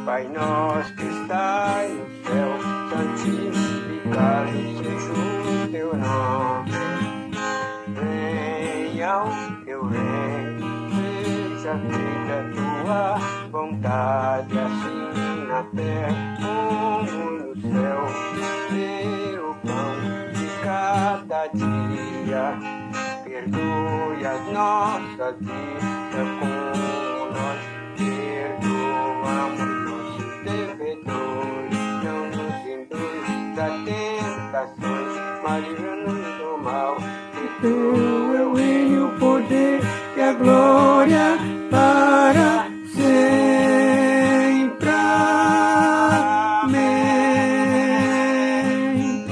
Pai nosso que estais no céu, santificado seja o teu nome. Venha o teu reino, seja feita a tua vontade, assim na terra como no céu. Dê o pão de cada dia, perdoe as nossas dívidas como nós perdoamos nossos devedores. Não nos induz a tentações, mas livra-nos do mal. Que teu é o reino, o poder e a glória para sempre. Amém.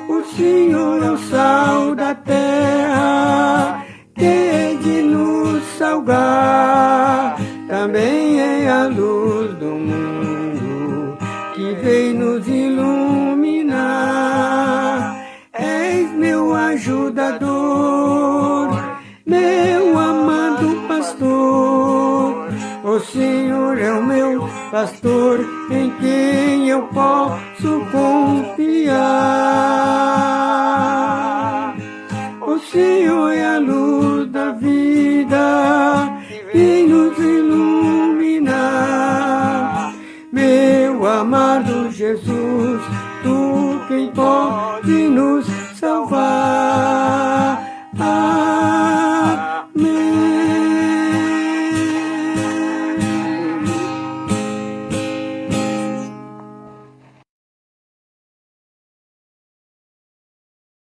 O Senhor é o sal da terra, que é de nos salgar. Também é a luz do mundo, que vem nos iluminar. És meu ajudador, meu amado pastor. O Senhor é o meu pastor, em quem eu posso confiar. O Senhor é a luz da vida, vem nos iluminar. Meu amado Jesus, tu quem pode nos salvar.